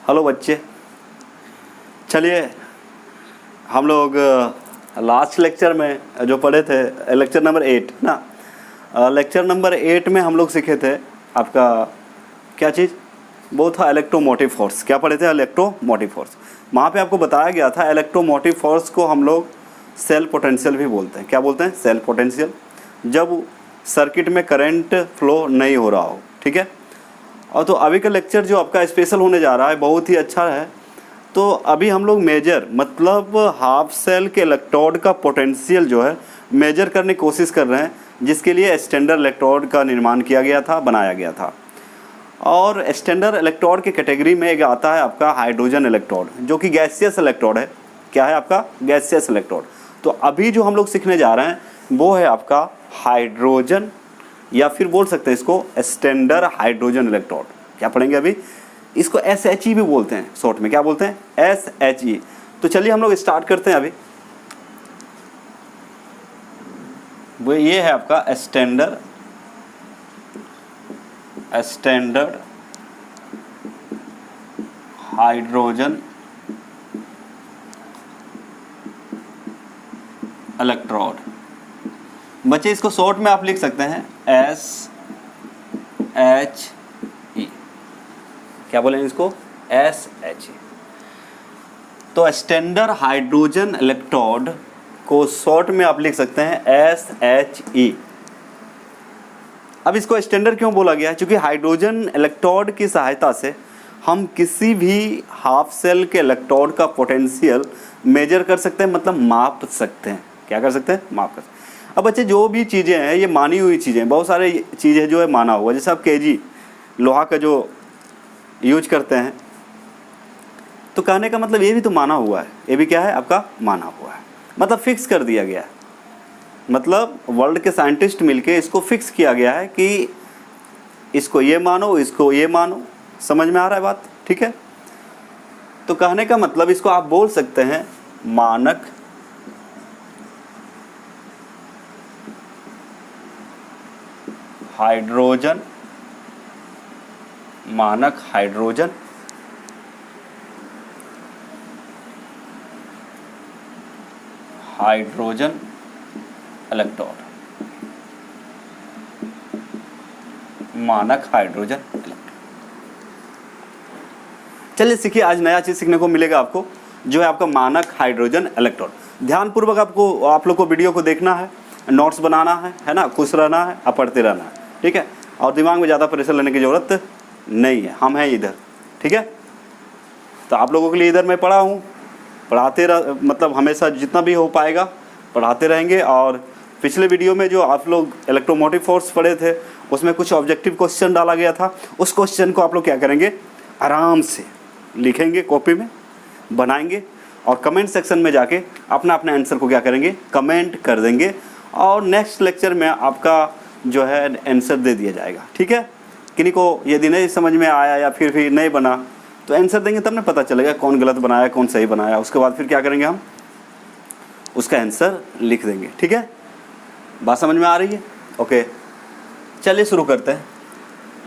Hello बच्चे, चलिए हम लोग लास्ट लेक्चर में जो पढ़े थे लेक्चर नंबर 8 ना, लेक्चर नंबर 8 में हम लोग सीखे थे आपका क्या चीज़, वो था इलेक्ट्रोमोटिव फोर्स। क्या पढ़े थे? Electromotive force. वहाँ पे आपको बताया गया था इलेक्ट्रोमोटिव फोर्स को हम लोग सेल पोटेंशियल भी बोलते हैं। क्या बोलते हैं? Cell potential. जब सर्किट में करंट फ्लो नहीं हो रहा हो, ठीक है। और तो अभी का लेक्चर जो आपका स्पेशल होने जा रहा है बहुत ही अच्छा है। तो अभी हम लोग मेजर मतलब हाफ सेल के इलेक्ट्रोड का पोटेंशियल जो है मेजर करने की कोशिश कर रहे हैं, जिसके लिए स्टैंडर्ड इलेक्ट्रोड का निर्माण किया गया था, बनाया गया था। और स्टैंडर्ड इलेक्ट्रोड की कैटेगरी में एक आता है आपका हाइड्रोजन इलेक्ट्रोड, जो कि गैसियस इलेक्ट्रोड है। क्या है आपका? Gaseous electrode. तो अभी जो हम लोग सीखने जा रहे हैं वो है आपका हाइड्रोजन, या फिर बोल सकते हैं इसको स्टैंडर्ड हाइड्रोजन इलेक्ट्रोड। क्या पढ़ेंगे अभी? इसको SHE भी बोलते हैं शॉर्ट में। क्या बोलते हैं? SHE। तो चलिए हम लोग स्टार्ट करते हैं अभी। वो ये है आपका स्टैंडर्ड हाइड्रोजन इलेक्ट्रोड। बच्चे इसको शॉर्ट में आप लिख सकते हैं SHE। क्या बोलेंगे इसको? SHE। तो स्टैंडर्ड हाइड्रोजन इलेक्ट्रोड को शॉर्ट में आप लिख सकते हैं SHE। अब इसको स्टैंडर्ड क्यों बोला गया है? क्योंकि हाइड्रोजन इलेक्ट्रोड की सहायता से हम किसी भी हाफ सेल के इलेक्ट्रोड का पोटेंशियल मेजर कर सकते हैं, मतलब माप सकते हैं। क्या कर सकते हैं? माप कर सकते हैं। अब बच्चे जो भी चीज़ें हैं ये मानी हुई चीज़ें, बहुत सारे चीज़ें जो है माना हुआ, जैसे आप kg लोहा का जो यूज करते हैं, तो कहने का मतलब ये भी तो माना हुआ है। ये भी क्या है आपका? माना हुआ है, मतलब फिक्स कर दिया गया है। मतलब वर्ल्ड के साइंटिस्ट मिलके इसको फिक्स किया गया है कि इसको ये मानो, इसको ये मानो। समझ में आ रहा है बात? ठीक है। तो कहने का मतलब इसको आप बोल सकते हैं मानक हाइड्रोजन, मानक हाइड्रोजन इलेक्ट्रोड, मानक हाइड्रोजन इलेक्ट्रोड। चलिए सीखिए, आज नया चीज़ सीखने को मिलेगा आपको, जो है आपका मानक हाइड्रोजन इलेक्ट्रोड। ध्यानपूर्वक आप लोग को वीडियो को देखना है, नोट्स बनाना है ना, खुश रहना है, आप पढ़ते रहना है, ठीक है। और दिमाग में ज़्यादा प्रेशर लेने की ज़रूरत नहीं है, हम हैं इधर, ठीक है। तो आप लोगों के लिए इधर मैं पढ़ा हूँ, पढ़ाते मतलब हमेशा जितना भी हो पाएगा पढ़ाते रहेंगे। और पिछले वीडियो में जो आप लोग इलेक्ट्रोमोटिव फोर्स पढ़े थे उसमें कुछ ऑब्जेक्टिव क्वेश्चन डाला गया था। उस क्वेश्चन को आप लोग क्या करेंगे? आराम से लिखेंगे, कॉपी में बनाएंगे, और कमेंट सेक्शन में जाके अपना अपने आंसर को क्या करेंगे? कमेंट कर देंगे। और नेक्स्ट लेक्चर में आपका जो है आंसर दे दिया जाएगा, ठीक है। किन्हीं को यदि नहीं समझ में आया या फिर भी नहीं बना तो आंसर देंगे, तब ना पता चलेगा कौन गलत बनाया कौन सही बनाया। उसके बाद फिर क्या करेंगे? हम उसका आंसर लिख देंगे, ठीक है। बात समझ में आ रही है? ओके, चलिए शुरू करते हैं।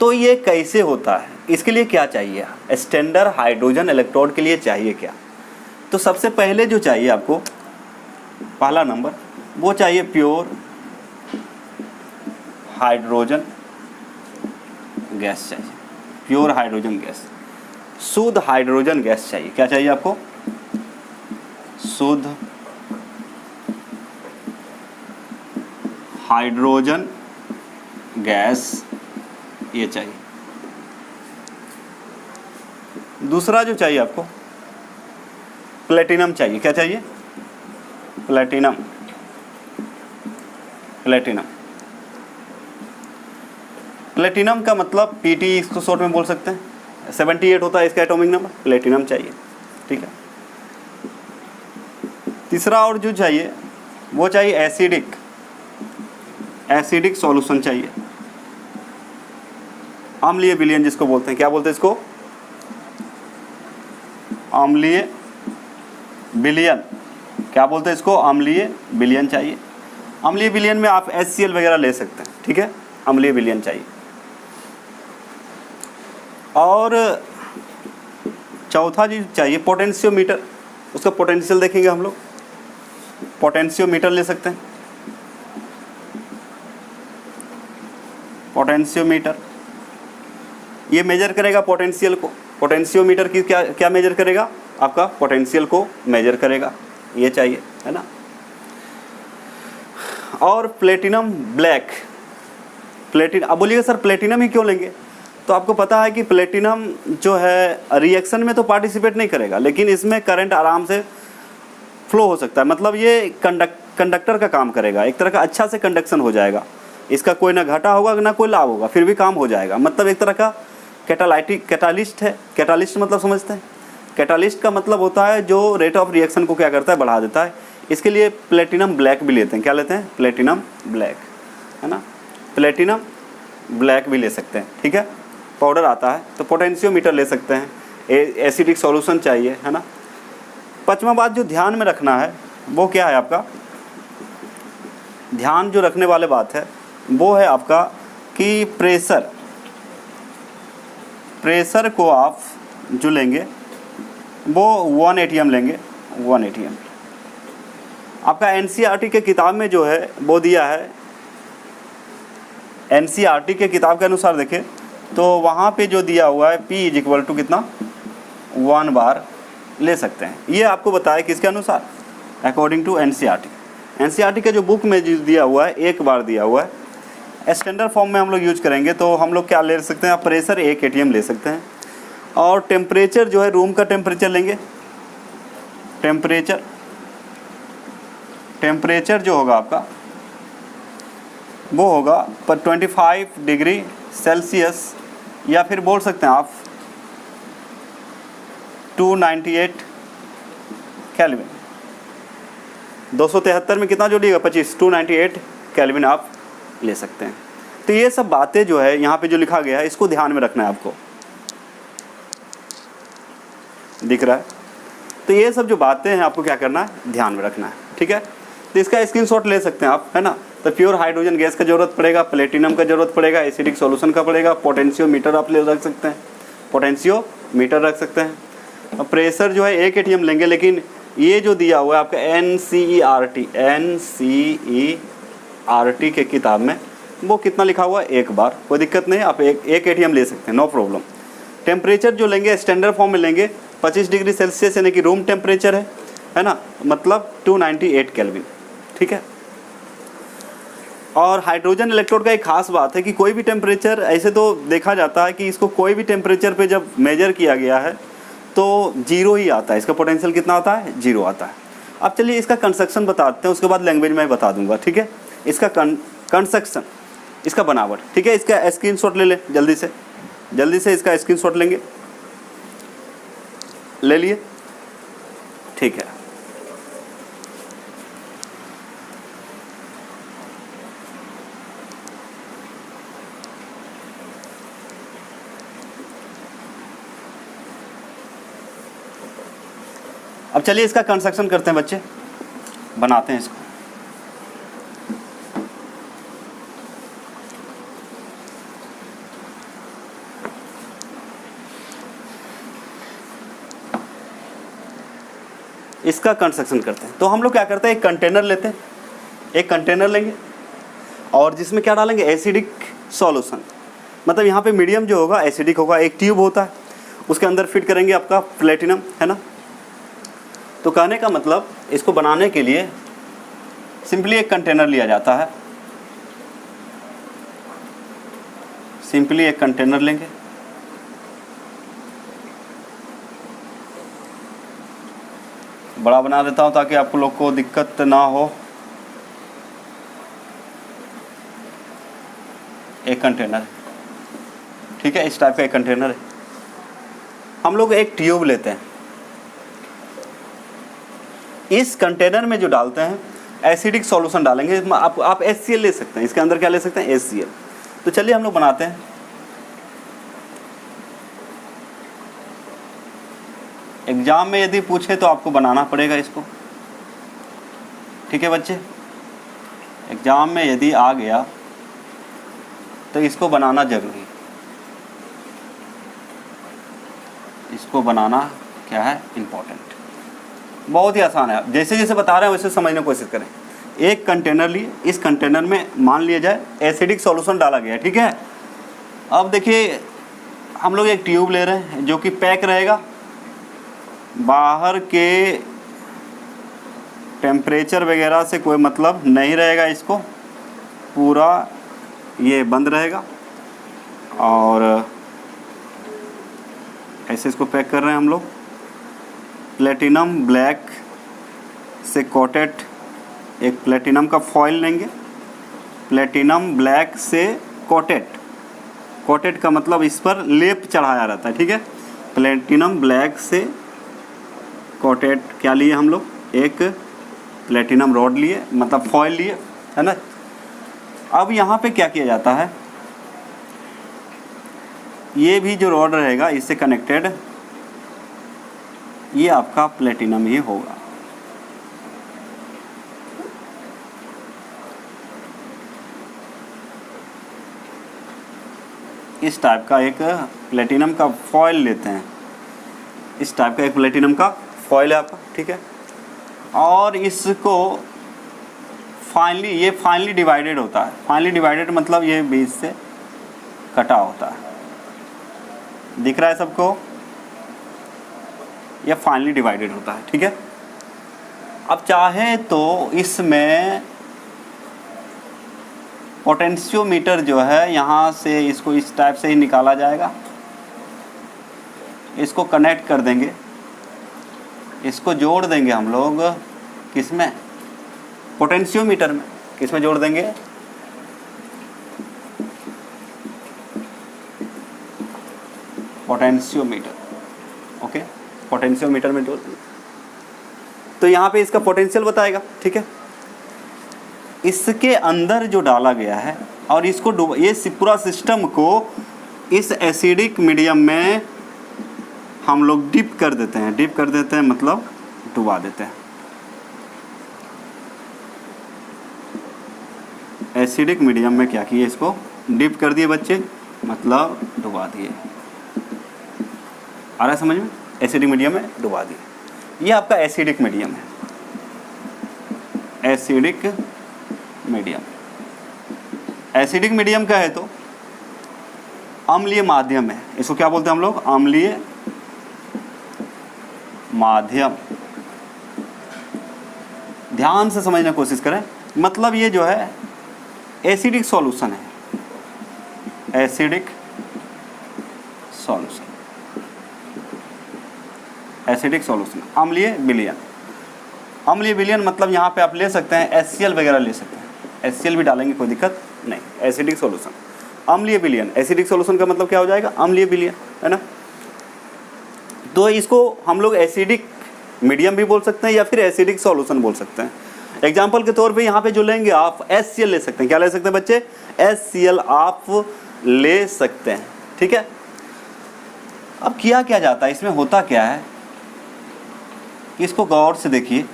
तो ये कैसे होता है? इसके लिए क्या चाहिए? स्टैंडर्ड हाइड्रोजन इलेक्ट्रोड के लिए चाहिए क्या? तो सबसे पहले जो चाहिए आपको, पहला नंबर, वो चाहिए प्योर हाइड्रोजन गैस चाहिए। प्योर हाइड्रोजन गैस, शुद्ध हाइड्रोजन गैस चाहिए। क्या चाहिए आपको? शुद्ध हाइड्रोजन गैस ये चाहिए। दूसरा जो चाहिए आपको, प्लेटिनम चाहिए। क्या चाहिए? प्लेटिनम। प्लेटिनम का मतलब PT इसको शॉर्ट में बोल सकते हैं, 78 होता है इसका एटॉमिक नंबर। प्लेटिनम चाहिए, ठीक है। तीसरा और जो चाहिए वो चाहिए एसिडिक सॉल्यूशन चाहिए, अम्लीय विलयन जिसको बोलते हैं। क्या बोलते हैं इसको? अम्लीय विलयन। क्या बोलते हैं इसको? अम्लीय विलयन चाहिए। अम्लीय विलयन में आप HCl वगैरह ले सकते हैं, ठीक है। अम्लीय विलयन चाहिए। और चौथा जी चाहिए पोटेंशियोमीटर, उसका पोटेंशियल देखेंगे हम लोग। पोटेंशियोमीटर ले सकते हैं, पोटेंशियोमीटर ये मेजर करेगा पोटेंशियल को। पोटेंशियोमीटर की क्या क्या मेजर करेगा, आपका पोटेंशियल को मेजर करेगा, ये चाहिए, है ना। और प्लेटिनम ब्लैक, अब बोलिएगा सर प्लेटिनम ही क्यों लेंगे, तो आपको पता है कि प्लेटिनम जो है रिएक्शन में तो पार्टिसिपेट नहीं करेगा, लेकिन इसमें करंट आराम से फ्लो हो सकता है, मतलब ये कंडक्टर का काम करेगा, एक तरह का अच्छा से कंडक्शन हो जाएगा, इसका कोई ना घाटा होगा ना कोई लाभ होगा, फिर भी काम हो जाएगा, मतलब एक तरह का कैटालिस्ट है। कैटालिस्ट मतलब समझते हैं, कैटालिस्ट का मतलब होता है जो रेट ऑफ रिएक्शन को क्या करता है, बढ़ा देता है। इसके लिए प्लेटिनम ब्लैक भी लेते हैं, क्या लेते हैं, प्लेटिनम ब्लैक, है ना, प्लेटिनम ब्लैक भी ले सकते हैं, ठीक है, पाउडर आता है। तो पोटेंशियोमीटर ले सकते हैं, एसिडिक सॉल्यूशन चाहिए, है ना। पांचवा बात जो ध्यान में रखना है वो क्या है, आपका ध्यान जो रखने वाले बात है वो है आपका कि प्रेशर को आप जो लेंगे वो 1 atm लेंगे, 1 atm। आपका एनसीईआरटी के किताब में जो है वो दिया है, एनसीईआरटी के किताब के अनुसार देखें तो वहाँ पे जो दिया हुआ है P = कितना 1 बार ले सकते हैं। ये आपको बताया किसके अनुसार, अकॉर्डिंग टू एनसीईआरटी। एनसीईआरटी के जो बुक में जो दिया हुआ है 1 बार दिया हुआ है। स्टैंडर्ड फॉर्म में हम लोग यूज करेंगे तो हम लोग क्या ले सकते हैं, आप प्रेशर 1 atm ले सकते हैं। और टेम्परेचर जो है रूम का टेम्परेचर लेंगे, टेम्परेचर जो होगा आपका वो होगा पर 25 डिग्री सेल्सियस, या फिर बोल सकते हैं आप 298 केल्विन। 273 में कितना जोड़िएगा, 25, 298 केल्विन आप ले सकते हैं। तो ये सब बातें जो है यहाँ पे जो लिखा गया है इसको ध्यान में रखना है, आपको दिख रहा है। तो ये सब जो बातें हैं आपको क्या करना है, ध्यान में रखना है, ठीक है। तो इसका स्क्रीनशॉट ले सकते हैं आप, है ना। तो प्योर हाइड्रोजन गैस का जरूरत पड़ेगा, प्लेटिनम का जरूरत पड़ेगा, एसिडिक सॉल्यूशन का पड़ेगा, पोटेंशियोमीटर आप ले रख सकते हैं, पोटेंशियोमीटर रख सकते हैं। प्रेशर जो है 1 atm लेंगे, लेकिन ये जो दिया हुआ है आपका एनसीईआरटी के किताब में वो कितना लिखा हुआ है, 1 बार, कोई दिक्कत नहीं, आप एक atm ले सकते हैं, नो प्रॉब्लम। टेम्परेचर जो लेंगे स्टैंडर्ड फॉर्म में लेंगे 25 डिग्री सेल्सियस, यानी कि रूम टेम्परेचर है ना, मतलब 298 केल्विन, ठीक है। और हाइड्रोजन इलेक्ट्रोड का एक खास बात है कि कोई भी टेम्परेचर, ऐसे तो देखा जाता है कि इसको कोई भी टेम्परेचर पे जब मेजर किया गया है तो 0 ही आता है, इसका पोटेंशियल कितना आता है, 0 आता है। अब चलिए इसका कंस्ट्रक्शन बताते हैं, उसके बाद लैंग्वेज में बता दूंगा, ठीक है। इसका कंस्ट्रक्शन, इसका बनावट, ठीक है। इसका स्क्रीनशॉट ले लें जल्दी से इसका स्क्रीनशॉट लेंगे, ले लिए, ठीक है। अब चलिए इसका कंस्ट्रक्शन करते हैं बच्चे, बनाते हैं इसको। इसका कंस्ट्रक्शन करते हैं तो हम लोग क्या करते हैं, एक कंटेनर लेते हैं, एक कंटेनर लेंगे और जिसमें क्या डालेंगे, एसिडिक सॉल्यूशन, मतलब यहाँ पे मीडियम जो होगा एसिडिक होगा। एक ट्यूब होता है, उसके अंदर फिट करेंगे आपका प्लेटिनम, है ना। तो कहने का मतलब इसको बनाने के लिए सिंपली एक कंटेनर लिया जाता है, सिंपली एक कंटेनर लेंगे, बड़ा बना देता हूँ ताकि आप लोग को दिक्कत ना हो। एक कंटेनर, ठीक है, इस टाइप का एक कंटेनर है। हम लोग एक ट्यूब लेते हैं, इस कंटेनर में जो डालते हैं एसिडिक सॉल्यूशन डालेंगे। आप HCl ले सकते हैं, इसके अंदर क्या ले सकते हैं, HCl। तो चलिए हम लोग बनाते हैं। एग्जाम में यदि पूछे तो आपको बनाना पड़ेगा इसको, ठीक है बच्चे। एग्जाम में यदि आ गया तो इसको बनाना जरूरी, इसको बनाना क्या है, इम्पोर्टेंट। बहुत ही आसान है, जैसे जैसे बता रहे हैं वैसे समझने की कोशिश करें। एक कंटेनर लिए, इस कंटेनर में मान लिया जाए एसिडिक सॉल्यूशन डाला गया है, ठीक है। अब देखिए हम लोग एक ट्यूब ले रहे हैं जो कि पैक रहेगा, बाहर के टेम्परेचर वगैरह से कोई मतलब नहीं रहेगा, इसको पूरा ये बंद रहेगा और ऐसे इसको पैक कर रहे हैं हम लोग। प्लेटिनम ब्लैक से कोटेड एक प्लेटिनम का फॉइल लेंगे, प्लेटिनम ब्लैक से कोटेड का मतलब इस पर लेप चढ़ाया रहता है, ठीक है। प्लेटिनम ब्लैक से कोटेड क्या लिए हम लोग, एक प्लेटिनम रॉड लिए, मतलब फॉइल लिए, है ना। अब यहाँ पे क्या किया जाता है, ये भी जो रॉड रहेगा इससे कनेक्टेड ये आपका प्लेटिनम ही होगा। इस टाइप का एक प्लेटिनम का फॉइल लेते हैं, इस टाइप का एक प्लेटिनम का फॉइल है आपका, ठीक है। और इसको फाइनली फाइनली डिवाइडेड होता है। फाइनली डिवाइडेड मतलब ये बीच से कटा होता है, दिख रहा है सबको, ये फाइनली डिवाइडेड होता है, ठीक है। अब चाहे तो इसमें पोटेंशियोमीटर जो है यहाँ से इसको इस टाइप से ही निकाला जाएगा, इसको कनेक्ट कर देंगे, इसको जोड़ देंगे हम लोग किसमें, पोटेंशियोमीटर में। किसमें जोड़ देंगे, पोटेंशियोमीटर, ओके, पोटेंशियोमीटर में जोड़ देंगे। तो यहाँ पे इसका पोटेंशियल बताएगा, ठीक है। इसके अंदर जो डाला गया है और इसको ये पूरा सिस्टम को इस एसिडिक मीडियम में हम लोग डिप कर देते हैं। डिप कर देते हैं मतलब डुबा देते हैं। एसिडिक मीडियम में क्या किए, इसको डिप कर दिए बच्चे, मतलब डुबा दिए। आ रहा है समझ में, एसिडिक मीडियम में डुबा दिए। ये आपका एसिडिक मीडियम है, एसिडिक मीडियम। एसिडिक मीडियम का है तो अम्लीय माध्यम है, इसको क्या बोलते हैं हम लोग, अम्लीय माध्यम। ध्यान से समझने की कोशिश करें, मतलब ये जो है एसिडिक सॉल्यूशन है, एसिडिक सॉल्यूशन, एसिडिक सॉल्यूशन, अम्लीय विलयन। अम्लीय विलयन मतलब यहाँ पे आप ले सकते हैं HCl वगैरह ले सकते हैं, HCl भी डालेंगे कोई दिक्कत नहीं। एसिडिक सॉल्यूशन, अम्लीय विलयन, एसिडिक सॉल्यूशन का मतलब क्या हो जाएगा, अम्लीय विलयन, है ना। तो इसको हम लोग एसिडिक मीडियम भी बोल सकते हैं या फिर एसिडिक सॉल्यूशन बोल सकते हैं। एग्जाम्पल के तौर पे यहाँ पे जो लेंगे आप HCl ले सकते हैं। क्या ले सकते हैं बच्चे, HCl आप ले सकते हैं, ठीक है। अब किया क्या जाता है, इसमें होता क्या है, इसको गौर से देखिए।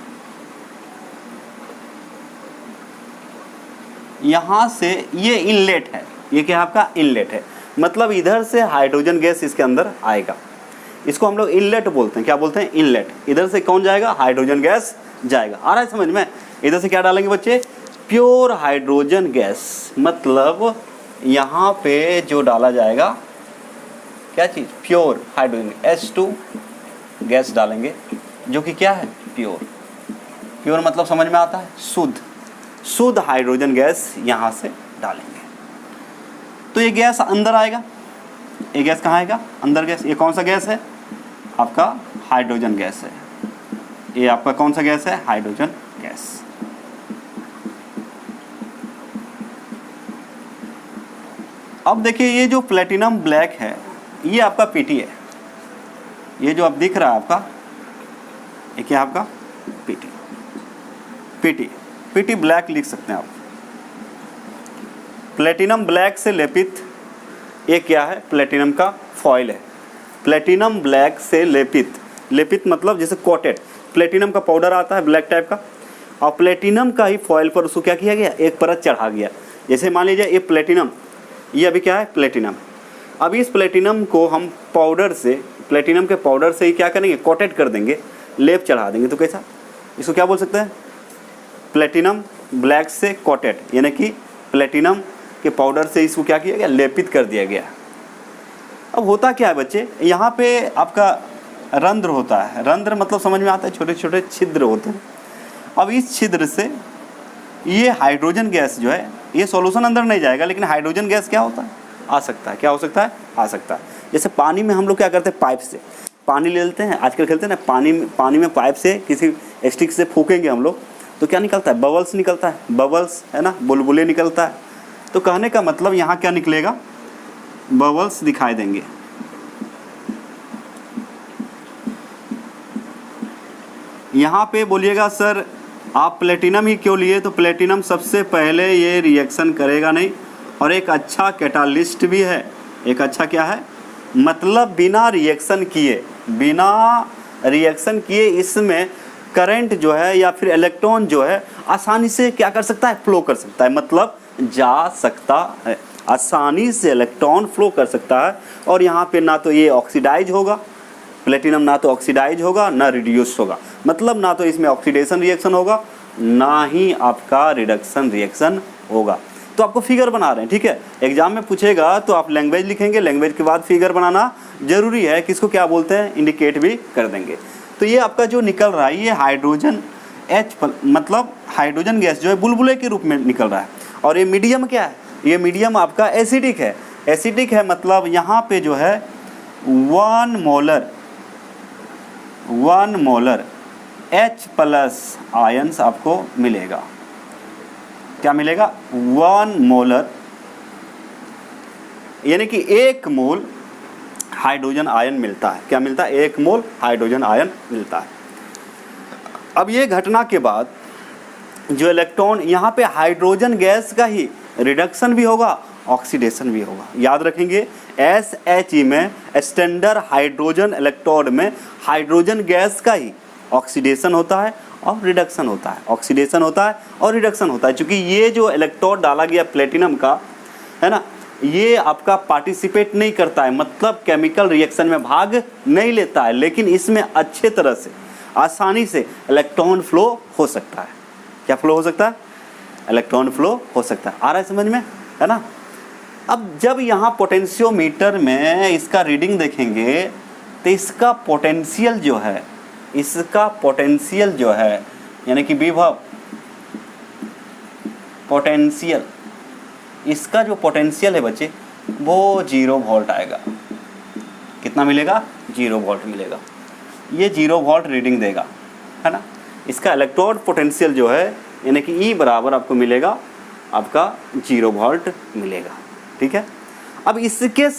यहाँ से ये इनलेट है, ये क्या आपका इनलेट है, मतलब इधर से हाइड्रोजन गैस इसके अंदर आएगा। इसको हम लोग इनलेट बोलते हैं। क्या बोलते हैं, इनलेट। इधर से कौन जाएगा, हाइड्रोजन गैस जाएगा। आ रहा है समझ में। इधर से क्या डालेंगे बच्चे, प्योर हाइड्रोजन गैस, मतलब यहाँ पे जो डाला जाएगा क्या चीज़, प्योर हाइड्रोजन, H2 गैस डालेंगे, जो कि क्या है, प्योर। प्योर मतलब समझ में आता है, शुद्ध हाइड्रोजन गैस यहाँ से डालेंगे। तो ये गैस अंदर आएगा। ये गैस कहाँ आएगा, अंदर गैस। ये कौन सा गैस है, आपका हाइड्रोजन गैस है। ये आपका कौन सा गैस है, हाइड्रोजन गैस। अब देखिए ये जो प्लेटिनम ब्लैक है ये आपका पीटी है। ये जो आप दिख रहा है आपका, ये क्या आपका पीटी ब्लैक लिख सकते हैं आप। प्लेटिनम ब्लैक से लेपित ये क्या है, प्लेटिनम का फॉइल है। प्लेटिनम ब्लैक से लेपित मतलब जैसे कोटेड, प्लेटिनम का पाउडर आता है ब्लैक टाइप का, और प्लेटिनम का ही फॉइल पर उसको क्या किया गया, एक परत चढ़ा गया। जैसे मान लीजिए ये प्लेटिनम, ये अभी क्या है, प्लेटिनम। अब इस प्लेटिनम को हम पाउडर से प्लेटिनम के पाउडर से ही क्या करेंगे, कोटेड कर देंगे, लेप चढ़ा देंगे। तो कैसा, इसको क्या बोल सकते हैं, प्लेटिनम ब्लैक से कोटेड, यानी कि प्लेटिनम के पाउडर से इसको क्या किया गया, लेपित कर दिया गया। अब होता क्या है बच्चे, यहाँ पे आपका रंध्र होता है, रंध्र मतलब समझ में आता है, छोटे छोटे छिद्र होते हैं। अब इस छिद्र से ये हाइड्रोजन गैस जो है, ये सॉल्यूशन अंदर नहीं जाएगा, लेकिन हाइड्रोजन गैस क्या होता है, आ सकता है। क्या हो सकता है, आ सकता है। जैसे पानी में हम लोग क्या करते हैं, पाइप से पानी ले लेते हैं, आजकल खेलते हैं ना, पानी में पाइप से किसी स्टिक से फूकेंगे हम लोग, तो क्या निकलता है, बबल्स निकलता है, बबल्स है ना, बुलबुले निकलता है। तो कहने का मतलब यहाँ क्या निकलेगा, बबल्स दिखाई देंगे। यहाँ पे बोलिएगा सर आप प्लेटिनम ही क्यों लिए, तो प्लेटिनम सबसे पहले ये रिएक्शन करेगा नहीं, और एक अच्छा कैटालिस्ट भी है। एक अच्छा क्या है, मतलब बिना रिएक्शन किए इसमें करंट जो है या फिर इलेक्ट्रॉन जो है आसानी से क्या कर सकता है, फ्लो कर सकता है, मतलब जा सकता है, आसानी से इलेक्ट्रॉन फ्लो कर सकता है। और यहाँ पे ना तो ये ऑक्सीडाइज होगा, प्लेटिनम ना तो ऑक्सीडाइज होगा ना रिड्यूस होगा, मतलब ना तो इसमें ऑक्सीडेशन रिएक्शन होगा ना ही आपका रिडक्शन रिएक्शन होगा। तो आपको फिगर बना रहे हैं, ठीक है, एग्जाम में पूछेगा तो आप लैंग्वेज लिखेंगे, लैंग्वेज के बाद फिगर बनाना जरूरी है, किसको क्या बोलते हैं इंडिकेट भी कर देंगे। तो ये आपका जो निकल रहा है ये हाइड्रोजन मतलब हाइड्रोजन गैस जो है बुलबुले के रूप में निकल रहा है। और ये मीडियम क्या है, ये मीडियम आपका एसिडिक है। एसिडिक है मतलब यहाँ पे जो है 1 मोलर H+ आयंस आपको मिलेगा। क्या मिलेगा, 1 मोलर, यानी कि 1 मोल हाइड्रोजन आयन मिलता है। क्या मिलता है, 1 मोल हाइड्रोजन आयन मिलता है। अब ये घटना के बाद जो इलेक्ट्रॉन, यहाँ पे हाइड्रोजन गैस का ही रिडक्शन भी होगा, ऑक्सीडेशन भी होगा। याद रखेंगे SHE में, स्टैंडर्ड हाइड्रोजन इलेक्ट्रोड में हाइड्रोजन गैस का ही ऑक्सीडेशन होता है और रिडक्शन होता है, ऑक्सीडेशन होता है और रिडक्शन होता है। क्योंकि ये जो इलेक्ट्रोड डाला गया प्लेटिनम का है ना, ये आपका पार्टिसिपेट नहीं करता है, मतलब केमिकल रिएक्शन में भाग नहीं लेता है, लेकिन इसमें अच्छे तरह से आसानी से इलेक्ट्रॉन फ्लो हो सकता है। क्या फ्लो हो सकता है, इलेक्ट्रॉन फ्लो हो सकता है। आ रहा है समझ में, है ना। अब जब यहाँ पोटेंशियोमीटर में इसका रीडिंग देखेंगे तो इसका पोटेंशियल जो है यानी कि विभव पोटेंशियल, इसका जो पोटेंशियल है बच्चे वो 0 वोल्ट आएगा। कितना मिलेगा, 0 वोल्ट मिलेगा। ये 0 वोल्ट रीडिंग देगा, है ना। इसका इलेक्ट्रोड पोटेंशियल जो है यानी कि E बराबर आपको मिलेगा आपका 0 वोल्ट मिलेगा, ठीक है। अब इसके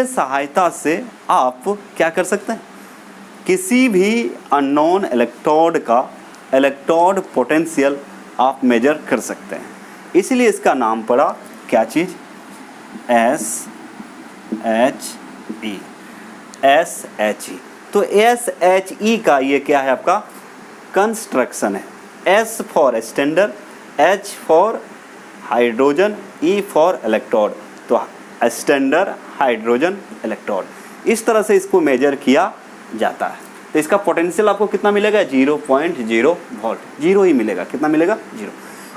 सहायता से आप क्या कर सकते हैं, किसी भी अननोन इलेक्ट्रोड का इलेक्ट्रोड पोटेंशियल आप मेजर कर सकते हैं। इसलिए इसका नाम पड़ा क्या चीज़, SHE। तो SHE का ये क्या है आपका कंस्ट्रक्शन है। S for standard, H for hydrogen, E for electrode, तो स्टैंडर्ड हाइड्रोजन इलेक्ट्रोड। इस तरह से इसको मेजर किया जाता है। तो इसका पोटेंशियल आपको कितना मिलेगा, 0.0 वोल्ट, 0 ही मिलेगा। कितना मिलेगा, 0।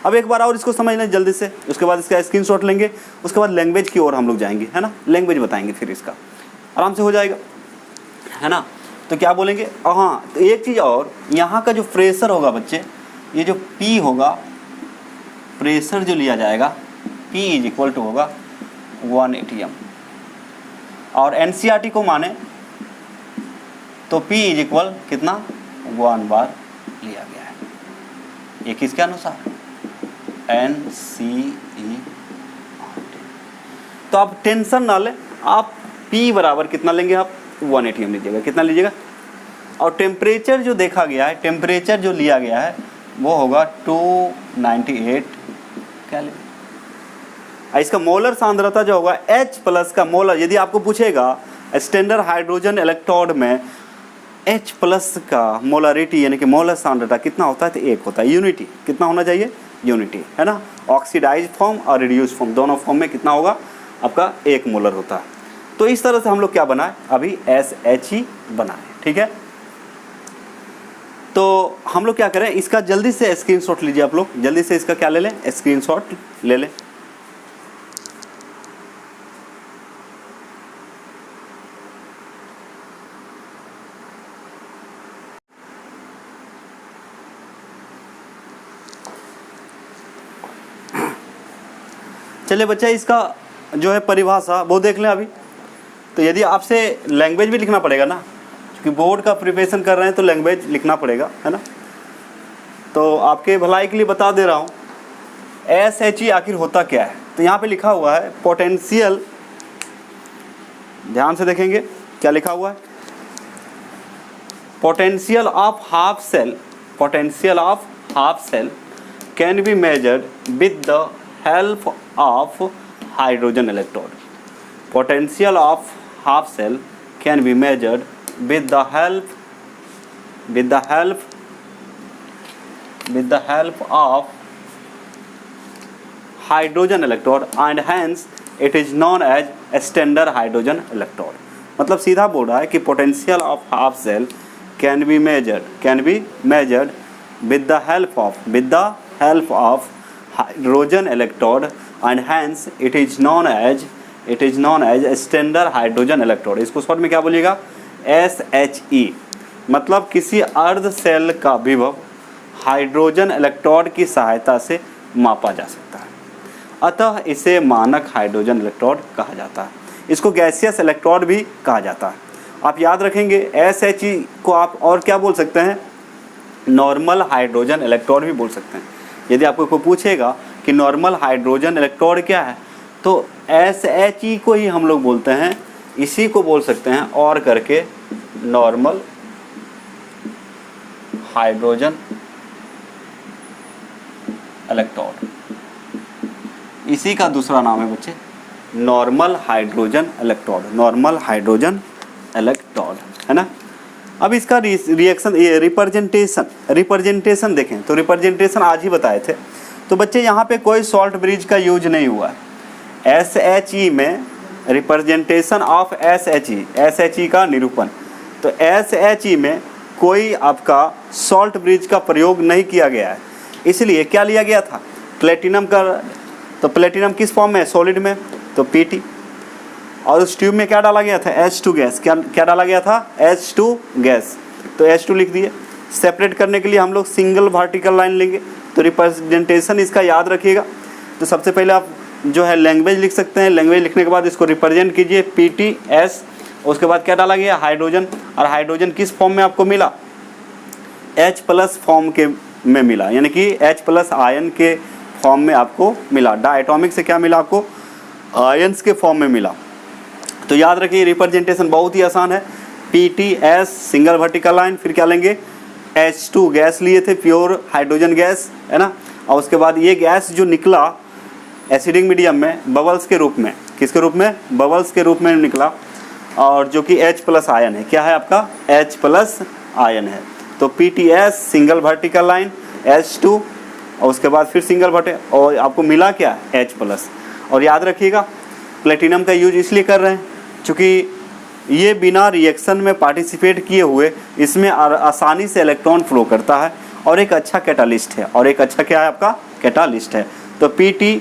अब एक बार और इसको समझ लें जल्दी से, उसके बाद इसका स्क्रीनशॉट लेंगे, उसके बाद लैंग्वेज की ओर हम लोग जाएंगे, है ना। लैंग्वेज बताएंगे, फिर इसका आराम से हो जाएगा, है ना। तो क्या बोलेंगे, हाँ, तो एक चीज़ और, यहाँ का जो प्रेशर होगा बच्चे, ये जो P होगा, प्रेशर जो लिया जाएगा P = होगा 1 atm, और NCERT को माने तो P = कितना, 1 बार लिया गया है। ये किसके अनुसार, NCERT। तो आप टेंशन ना लें, आप P बराबर कितना लेंगे, आप 1 atm लीजिएगा। कितना लीजिएगा, और टेम्परेचर जो देखा गया है, टेम्परेचर जो लिया गया है वो होगा 298 केल्विन। इसका मोलर सांद्रता जो होगा H+ का मोलर, यदि आपको पूछेगा स्टैंडर्ड हाइड्रोजन इलेक्ट्रोड में H+ का मोलरिटी यानी कि मोलर सांद्रता कितना होता है, तो 1 होता है। यूनिटी कितना होना चाहिए, यूनिटी, है ना। ऑक्सीडाइज फॉर्म और रिड्यूस फॉर्म दोनों फॉर्म में कितना होगा आपका 1 मोलर होता है। तो इस तरह से हम लोग क्या बनाए, अभी SHE बनाए, ठीक है। तो हम लोग क्या करें, इसका जल्दी से स्क्रीनशॉट लीजिए आप लोग, जल्दी से इसका क्या ले लें, स्क्रीनशॉट ले लें। चलिए बच्चा, इसका जो है परिभाषा वो देख लें अभी। तो यदि आपसे लैंग्वेज भी लिखना पड़ेगा ना, क्योंकि बोर्ड का प्रिपरेशन कर रहे हैं तो लैंग्वेज लिखना पड़ेगा, है ना। तो आपके भलाई के लिए बता दे रहा हूँ SHE आखिर होता क्या है। तो यहाँ पे लिखा हुआ है पोटेंशियल, ध्यान से देखेंगे क्या लिखा हुआ है, potential of half cell, potential of half cell can be measured with the help of hydrogen electrode. Potential of half cell can be measured with the help of hydrogen electrode and hence it is known as standard hydrogen electrode. मतलब सीधा बोल रहा है कि potential of half cell can be measured with the help of hydrogen electrode and hence it is known as standard hydrogen electrode. इसको short में क्या बोलिएगा, SHE। मतलब किसी अर्ध सेल का विभव हाइड्रोजन इलेक्ट्रोड की सहायता से मापा जा सकता है, अतः इसे मानक हाइड्रोजन इलेक्ट्रोड कहा जाता है। इसको गैसियस इलेक्ट्रोड भी कहा जाता है। आप याद रखेंगे SHE को आप और क्या बोल सकते हैं, नॉर्मल हाइड्रोजन इलेक्ट्रोड भी बोल सकते हैं। यदि आपको कोई पूछेगा कि नॉर्मल हाइड्रोजन इलेक्ट्रोड क्या है, तो SHE को ही हम लोग बोलते हैं, इसी को बोल सकते हैं और करके नॉर्मल हाइड्रोजन इलेक्ट्रोड, इसी का दूसरा नाम है बच्चे normal hydrogen electrode, normal hydrogen electrode, है ना। अब इसका रिएक्शन, ये रिप्रेजेंटेशन देखें तो रिप्रेजेंटेशन आज ही बताए थे। तो बच्चे यहाँ पे कोई सॉल्ट ब्रिज का यूज नहीं हुआ है। SHE में रिप्रेजेंटेशन ऑफ SHE का निरूपण, तो SHE में कोई आपका सॉल्ट ब्रिज का प्रयोग नहीं किया गया है। इसलिए क्या लिया गया था, प्लेटिनम का। तो प्लेटिनम किस फॉर्म में, सॉलिड में, तो PT। और उस ट्यूब में क्या डाला गया था, H2 गैस। क्या डाला गया था, H2 गैस। तो H2 लिख दिए। सेपरेट करने के लिए हम लोग सिंगल वर्टिकल लाइन लेंगे। तो रिप्रेजेंटेशन इसका याद रखिएगा। तो सबसे पहले आप जो है लैंग्वेज लिख सकते हैं। लैंग्वेज लिखने के बाद इसको रिप्रेजेंट कीजिए PTS। उसके बाद क्या डाला गया, हाइड्रोजन। और हाइड्रोजन किस फॉर्म में आपको मिला, H+ फॉर्म के में मिला, यानी कि H+ आयन के फॉर्म में आपको मिला। डायटोमिक से क्या मिला आपको, आयन्स के फॉर्म में मिला। तो याद रखिए रिप्रेजेंटेशन बहुत ही आसान है। PTS सिंगल वर्टिकल लाइन, फिर क्या लेंगे, H2 गैस लिए थे, प्योर हाइड्रोजन गैस, है ना। और उसके बाद ये गैस जो निकला एसिडिक मीडियम में बबल्स के रूप में, किसके रूप में, बबल्स के रूप में निकला, और जो कि H+ आयन है। क्या है आपका, H+ आयन है। तो PTS single vertical line, H2 और उसके बाद फिर सिंगल वर्टिकल, और आपको मिला क्या, H+। और याद रखिएगा प्लेटिनम का यूज इसलिए कर रहे हैं क्योंकि ये बिना रिएक्शन में पार्टिसिपेट किए हुए इसमें आसानी से इलेक्ट्रॉन फ्लो करता है और एक अच्छा कैटालिस्ट है, और एक अच्छा क्या है आपका, कैटालिस्ट है। तो PT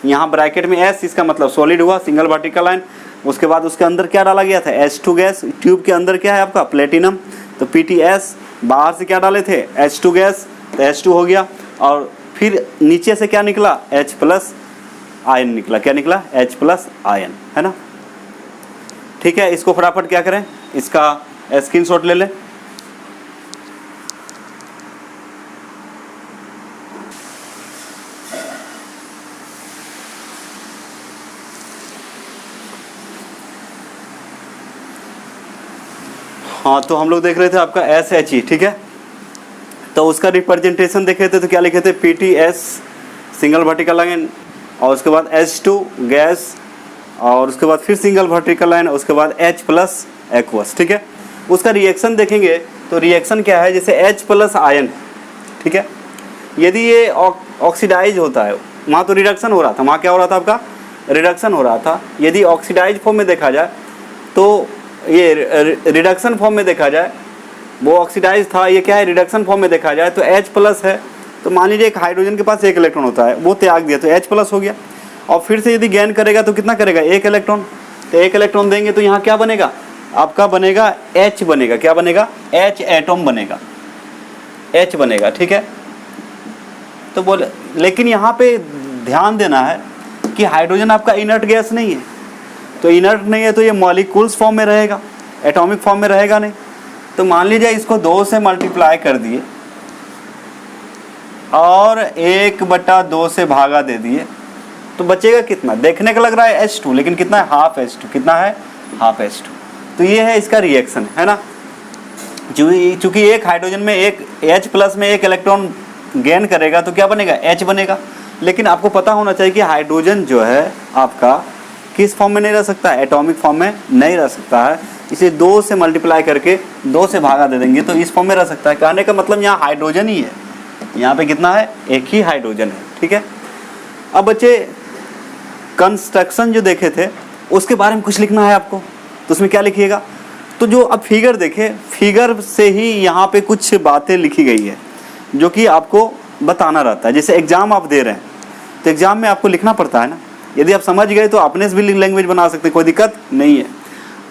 यहाँ ब्रैकेट में S, इसका मतलब सॉलिड हुआ, सिंगल वर्टिकल लाइन। उसके बाद उसके अंदर क्या डाला गया था, H2 गैस। ट्यूब के अंदर क्या है आपका, प्लेटिनम। तो PTS, बाहर से क्या डाले थे, H2 गैस, तो H2 हो गया। और फिर नीचे से क्या निकला, H+ आयन निकला। क्या निकला, H+ आयन, है ना। ठीक है, इसको फटाफट क्या करें, इसका स्क्रीनशॉट ले लें। हाँ, तो हम लोग देख रहे थे आपका SHE, ठीक है। तो उसका रिप्रेजेंटेशन देख रहे थे, तो क्या लिखे थे, PTS सिंगल वर्टिकल लाइन, और उसके बाद H2 गैस, और उसके बाद फिर सिंगल वर्टिकल लाइन, उसके बाद H+ एक्वस, ठीक है। उसका रिएक्शन देखेंगे तो रिएक्शन क्या है, जैसे H+ आयन, ठीक है, यदि ये ऑक्सीडाइज होता है, वहाँ तो रिडक्शन हो रहा था, वहाँ क्या हो रहा था आपका, रिडक्शन हो रहा था। यदि ऑक्सीडाइज फॉर्म में देखा जाए तो ये रिडक्शन फॉर्म में देखा जाए, वो ऑक्सीडाइज था, ये क्या है रिडक्शन फॉर्म में देखा जाए तो H+ है। तो मान लीजिए एक हाइड्रोजन के पास एक इलेक्ट्रॉन होता है, वो त्याग दिया तो H+ हो गया, और फिर से यदि गेन करेगा तो कितना करेगा, एक इलेक्ट्रॉन। तो एक इलेक्ट्रॉन देंगे तो यहाँ क्या बनेगा आपका, बनेगा H बनेगा, क्या बनेगा, H एटम बनेगा, H बनेगा, ठीक है। तो बोले, लेकिन यहाँ पे ध्यान देना है कि हाइड्रोजन आपका इनर्ट गैस नहीं है, तो इनर्ट नहीं है तो ये मॉलिक्यूल्स फॉर्म में रहेगा, एटॉमिक फॉर्म में रहेगा नहीं। तो मान लीजिए इसको 2 से मल्टीप्लाई कर दिए और 1/2 से भागा दे दिए, तो बचेगा कितना, देखने का लग रहा है H2, लेकिन कितना है, हाफ H2, कितना है, हाफ H2। तो ये है इसका रिएक्शन, है ना। चूंकि एक हाइड्रोजन में एक H+ में एक इलेक्ट्रॉन गेन करेगा तो क्या बनेगा, H बनेगा। लेकिन आपको पता होना चाहिए कि हाइड्रोजन जो है आपका किस फॉर्म में नहीं रह सकता, एटॉमिक फॉर्म में नहीं रह सकता है, इसे 2 से मल्टीप्लाई करके 2 से भागा दे देंगे तो इस फॉर्म में रह सकता है। कहने का मतलब यहाँ हाइड्रोजन ही है, यहाँ पे कितना है, एक ही हाइड्रोजन है, ठीक है। अब बच्चे कंस्ट्रक्शन जो देखे थे उसके बारे में कुछ लिखना है आपको, तो उसमें क्या लिखिएगा, तो जो अब फिगर देखे, फिगर से ही यहाँ पे कुछ बातें लिखी गई है जो कि आपको बताना रहता है। जैसे एग्जाम आप दे रहे हैं तो एग्जाम में आपको लिखना पड़ता है ना, यदि आप समझ गए तो अपने से भी लैंग्वेज बना सकते हैं, कोई दिक्कत नहीं है।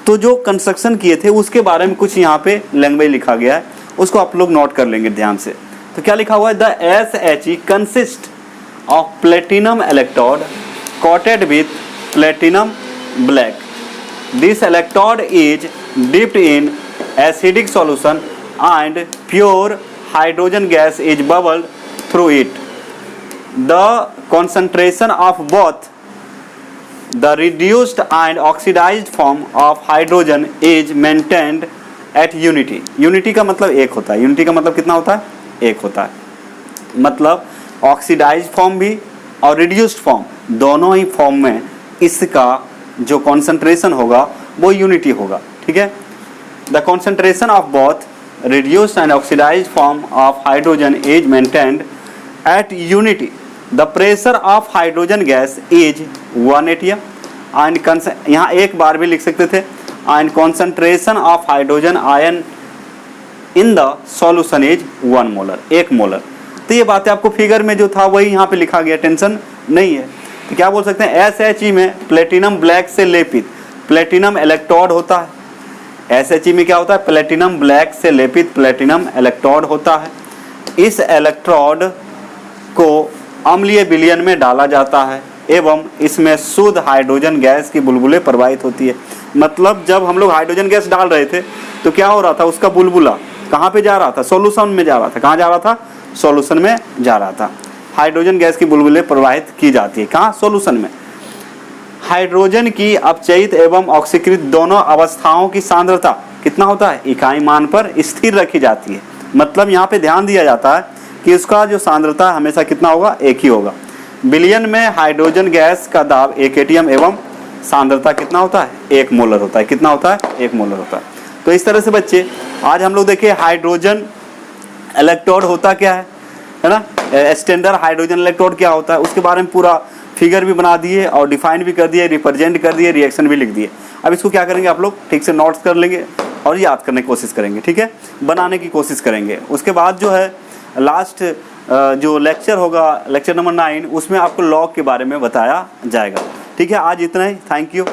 तो जो कंस्ट्रक्शन किए थे उसके बारे में कुछ यहाँ पे लैंग्वेज लिखा गया है, उसको आप लोग नोट कर लेंगे ध्यान से। तो क्या लिखा हुआ है, the SHE consist of platinum electrode coated with platinum black. This electrode is dipped in acidic solution and pure hydrogen gas is bubbled through it. The concentration of both the reduced and oxidized form of hydrogen is maintained at unity. Unity का मतलब एक होता है, unity का मतलब कितना होता है, एक होता है, मतलब ऑक्सीडाइज फॉर्म भी और रिड्यूस्ड फॉर्म दोनों ही फॉर्म में इसका जो कॉन्सेंट्रेशन होगा वो यूनिटी होगा, ठीक है। The concentration of both reduced and oxidized form of hydrogen is maintained at unity. The pressure of hydrogen gas is 1 atm and यहाँ एक बार भी लिख सकते थे, and concentration of hydrogen ion in the solution is 1 molar, 1 molar. तो ये बातें आपको फिगर में जो था वही यहाँ पे लिखा गया, टेंशन नहीं है. तो क्या बोल सकते हैं, SHE में प्लेटिनम ब्लैक से लेपित प्लेटिनम इलेक्ट्रोड होता है. SHE में क्या होता है, प्लेटिनम ब्लैक से लेपित प्लेटिनम इलेक्ट्रोड होता है. इस इलेक्ट्रोड को अम्लीय विलयन में डाला जाता है एवं इसमें शुद्ध हाइड्रोजन गैस की बुलबुलें प्रवाहित होती है. मतलब जब हम लोग हाइड्रोजन गैस डाल रहे थे तो क्या हो रहा था, उसका बुलबुला कहाँ पे जा रहा था, सॉल्यूशन में जा रहा था. कहाँ जा रहा था, सॉल्यूशन में जा रहा था. हाइड्रोजन गैस की बुलबुलें प्रवाहित की जाती है कहाँ, सॉल्यूशन में. हाइड्रोजन की अपचयित एवं ऑक्सीकृत दोनों अवस्थाओं की सांद्रता कितना होता है, इकाई मान पर स्थिर रखी जाती है. मतलब यहाँ पे ध्यान दिया जाता है कि उसका जो सांद्रता हमेशा कितना होगा, एक ही होगा. विलयन में हाइड्रोजन गैस का दाब 1 atm एवं सांद्रता कितना होता है, 1 मोलर होता है. कितना होता है, 1 मोलर होता है. तो इस तरह से बच्चे आज हम लोग देखिए हाइड्रोजन इलेक्ट्रोड होता क्या है ना, स्टैंडर्ड हाइड्रोजन इलेक्ट्रोड क्या होता है, उसके बारे में पूरा फिगर भी बना दिए और डिफाइन भी कर दिए, रिप्रेजेंट कर दिए, रिएक्शन भी लिख दिए. अब इसको क्या करेंगे आप लोग, ठीक से नोट्स कर लेंगे और याद करने की कोशिश करेंगे, ठीक है, बनाने की कोशिश करेंगे. उसके बाद जो है लास्ट जो लेक्चर होगा, लेक्चर नंबर 9, उसमें आपको लॉग के बारे में बताया जाएगा. ठीक है, आज इतना ही. Thank you.